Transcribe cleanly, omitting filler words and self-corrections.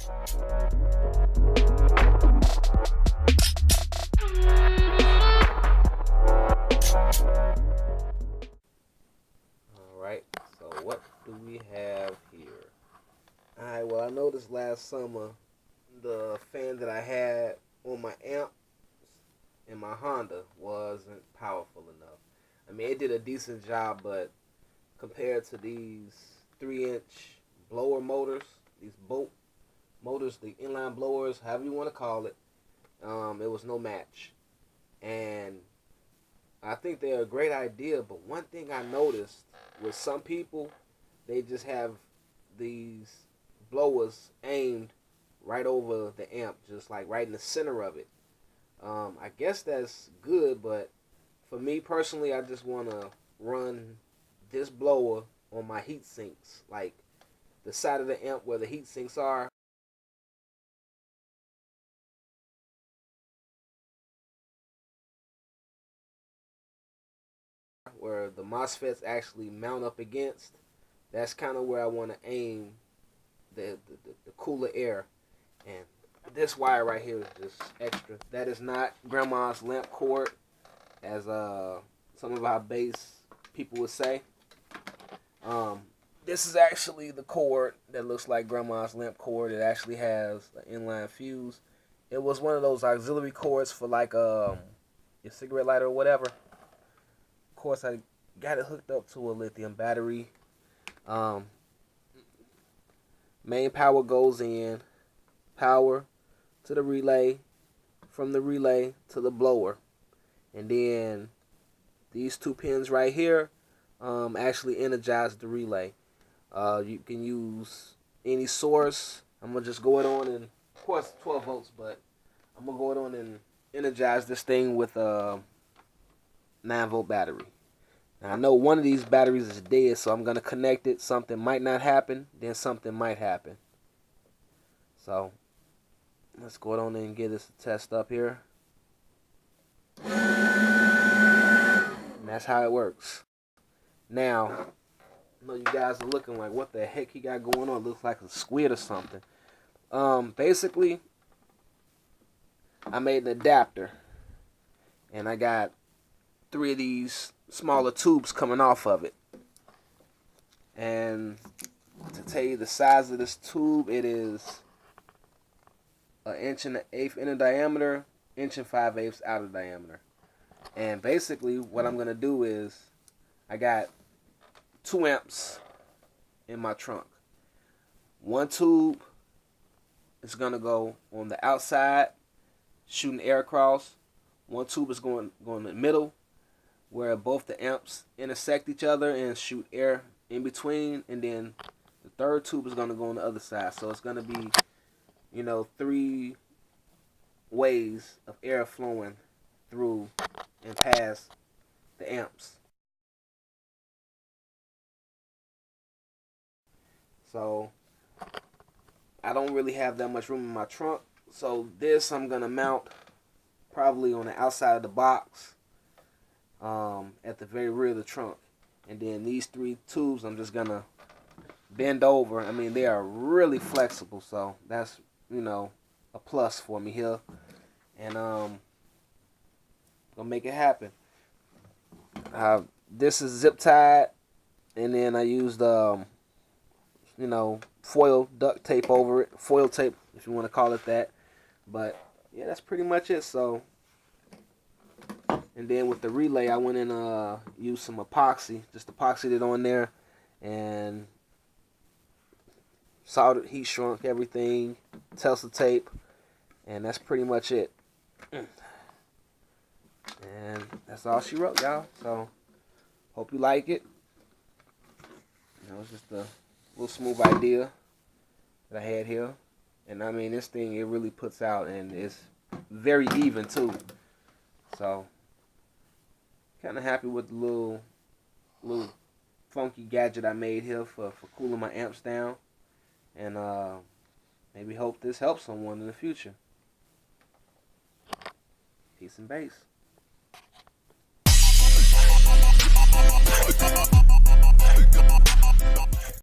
Alright, so what do we have here? Alright, well, I noticed last summer the fan that I had on my amp in my Honda wasn't powerful enough. I mean, it did a decent job, but compared to these 3-inch blower motors, these bolt motors, the inline blowers, however you want to call it, it was no match. And I think they're a great idea, but one thing I noticed with some people, they just have these blowers aimed right over the amp, just like right in the center of it. I guess that's good, but for me personally, I just want to run this blower on my heat sinks, like the side of the amp where the heat sinks are. Where the MOSFETs actually mount up against, that's kind of where I want to aim the cooler air. And this wire right here is just extra. That is not grandma's lamp cord, as some of our bass people would say. This is actually the cord that looks like grandma's lamp cord. It actually has an inline fuse. It was one of those auxiliary cords for like your cigarette lighter or whatever. Of course, I got it hooked up to a lithium battery. Main power goes in, power to the relay, from the relay to the blower, and then these two pins right here actually energize the relay. You can use any source. I'm gonna just go it on, and of course 12 volts, but I'm gonna go it on and energize this thing with a 9-volt battery. Now, I know one of these batteries is dead, so I'm going to connect it. Something might not happen, then something might happen. So, let's go on and get this test up here. And that's how it works. Now, I know you guys are looking like, what the heck he got going on? It looks like a squid or something. Basically, I made an adapter, and I got 3 of these smaller tubes coming off of it. And to tell you the size of this tube, it is 1 1/8 in diameter, 1 5/8 out of diameter. And basically what I'm gonna do is, I got 2 amps in my trunk. One tube is gonna go on the outside, shooting air across. One tube is going in the middle, where both the amps intersect each other and shoot air in between, and then the third tube is going to go on the other side. So it's going to be, 3 ways of air flowing through and past the amps. So I don't really have that much room in my trunk, so this I'm going to mount probably on the outside of the box, at the very rear of the trunk. And then these 3 tubes I'm just gonna bend over. I mean, they are really flexible, so that's a plus for me here. And gonna make it happen. This is zip tied, and then I used foil duct tape over it, foil tape if you want to call it that. But yeah, that's pretty much it. So, and then with the relay, I went and used some epoxy, just epoxied it on there, and soldered, heat shrunk everything, Tesla tape, and that's pretty much it. And that's all she wrote, y'all. So, hope you like it. It's just a little smooth idea that I had here. And I mean, this thing, it really puts out, and it's very even too. So, kind of happy with the little funky gadget I made here for cooling my amps down. And maybe hope this helps someone in the future. Peace and bass.